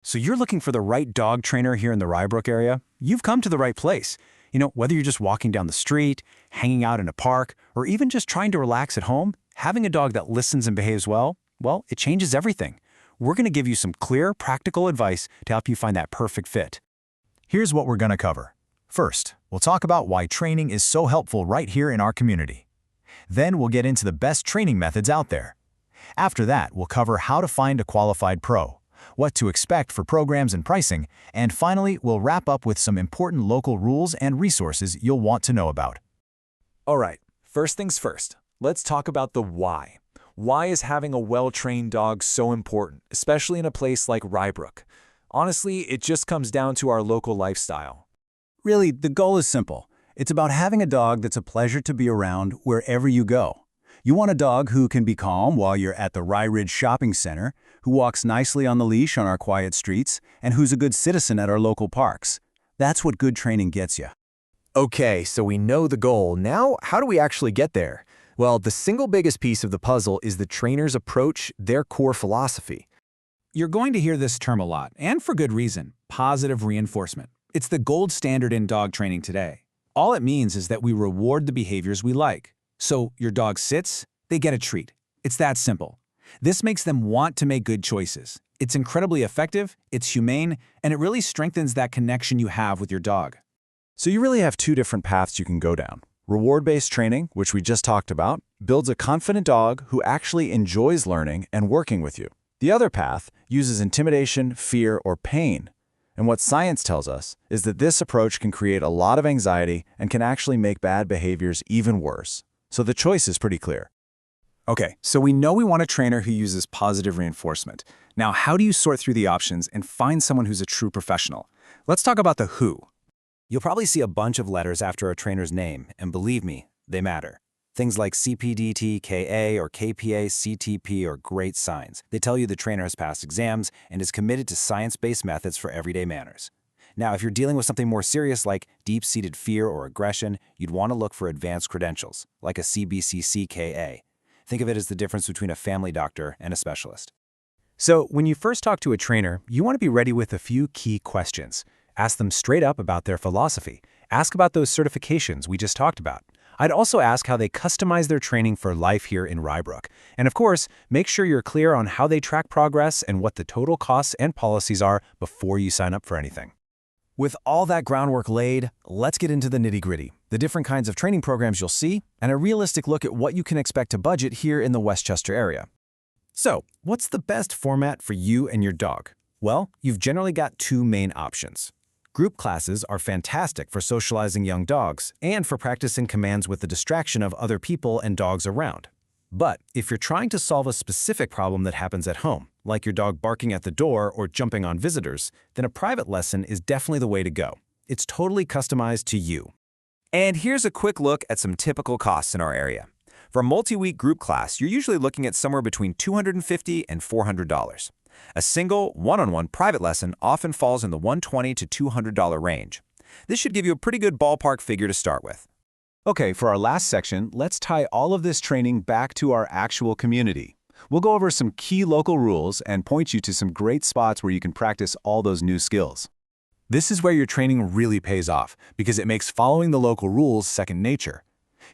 So you're looking for the right dog trainer here in the Rye Brook area? You've come to the right place. Whether you're just walking down the street, hanging out in a park, or even just trying to relax at home, having a dog that listens and behaves well, it changes everything. We're going to give you some clear, practical advice to help you find that perfect fit. Here's what we're going to cover. First, we'll talk about why training is so helpful right here in our community. Then we'll get into the best training methods out there. After that, we'll cover how to find a qualified pro, what to expect for programs and pricing, and finally, we'll wrap up with some important local rules and resources you'll want to know about. All right, first things first, let's talk about the why. Why is having a well-trained dog so important, especially in a place like Rye Brook? Honestly, it just comes down to our local lifestyle. Really, the goal is simple. It's about having a dog that's a pleasure to be around wherever you go. You want a dog who can be calm while you're at the Rye Ridge Shopping Center, who walks nicely on the leash on our quiet streets, and who's a good citizen at our local parks. That's what good training gets you. Okay, so we know the goal. Now, how do we actually get there? Well, the single biggest piece of the puzzle is the trainer's approach, their core philosophy. You're going to hear this term a lot, and for good reason, positive reinforcement. It's the gold standard in dog training today. All it means is that we reward the behaviors we like. So your dog sits, they get a treat. It's that simple. This makes them want to make good choices. It's incredibly effective, it's humane, and it really strengthens that connection you have with your dog. So you really have two different paths you can go down. Reward-based training, which we just talked about, builds a confident dog who actually enjoys learning and working with you. The other path uses intimidation, fear, or pain. And what science tells us is that this approach can create a lot of anxiety and can actually make bad behaviors even worse. So the choice is pretty clear. Okay, so we know we want a trainer who uses positive reinforcement. Now, how do you sort through the options and find someone who's a true professional? Let's talk about the who. You'll probably see a bunch of letters after a trainer's name, and believe me, they matter. Things like CPDT, KA, or KPA, CTP are great signs. They tell you the trainer has passed exams and is committed to science-based methods for everyday manners. Now, if you're dealing with something more serious like deep-seated fear or aggression, you'd want to look for advanced credentials, like a CBCC-KA. Think of it as the difference between a family doctor and a specialist. So, when you first talk to a trainer, you want to be ready with a few key questions. Ask them straight up about their philosophy. Ask about those certifications we just talked about. I'd also ask how they customize their training for life here in Rye Brook. And of course, make sure you're clear on how they track progress and what the total costs and policies are before you sign up for anything. With all that groundwork laid, let's get into the nitty-gritty, the different kinds of training programs you'll see, and a realistic look at what you can expect to budget here in the Westchester area. So, what's the best format for you and your dog? Well, you've generally got two main options. Group classes are fantastic for socializing young dogs and for practicing commands with the distraction of other people and dogs around. But if you're trying to solve a specific problem that happens at home, like your dog barking at the door or jumping on visitors, then a private lesson is definitely the way to go. It's totally customized to you. And here's a quick look at some typical costs in our area. For a multi-week group class, you're usually looking at somewhere between $250 and $400. A single, one-on-one private lesson often falls in the $120 to $200 range. This should give you a pretty good ballpark figure to start with. Okay, for our last section, let's tie all of this training back to our actual community. We'll go over some key local rules and point you to some great spots where you can practice all those new skills. This is where your training really pays off because it makes following the local rules second nature.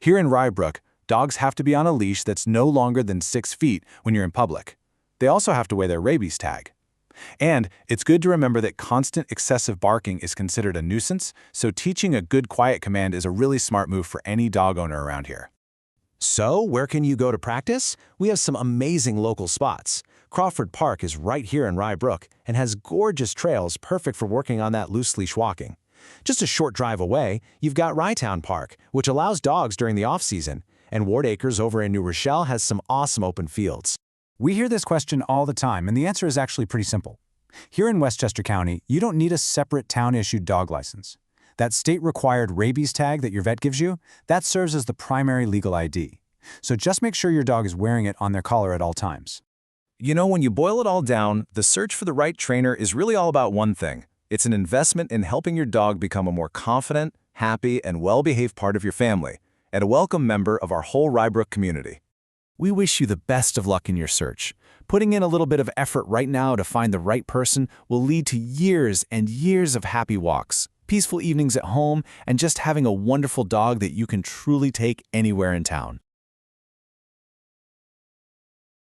Here in Rye Brook, dogs have to be on a leash that's no longer than 6 feet when you're in public. They also have to wear their rabies tag. And it's good to remember that constant excessive barking is considered a nuisance, so teaching a good quiet command is a really smart move for any dog owner around here. So, where can you go to practice? We have some amazing local spots. Crawford Park is right here in Rye Brook and has gorgeous trails perfect for working on that loose leash walking. Just a short drive away, you've got Ryetown Park, which allows dogs during the off-season, and Ward Acres over in New Rochelle has some awesome open fields. We hear this question all the time, and the answer is actually pretty simple. Here in Westchester County, you don't need a separate town-issued dog license. That state-required rabies tag that your vet gives you, that serves as the primary legal ID. So just make sure your dog is wearing it on their collar at all times. You know, when you boil it all down, the search for the right trainer is really all about one thing. It's an investment in helping your dog become a more confident, happy, and well-behaved part of your family, and a welcome member of our whole Rye Brook community. We wish you the best of luck in your search. Putting in a little bit of effort right now to find the right person will lead to years and years of happy walks, peaceful evenings at home, and just having a wonderful dog that you can truly take anywhere in town.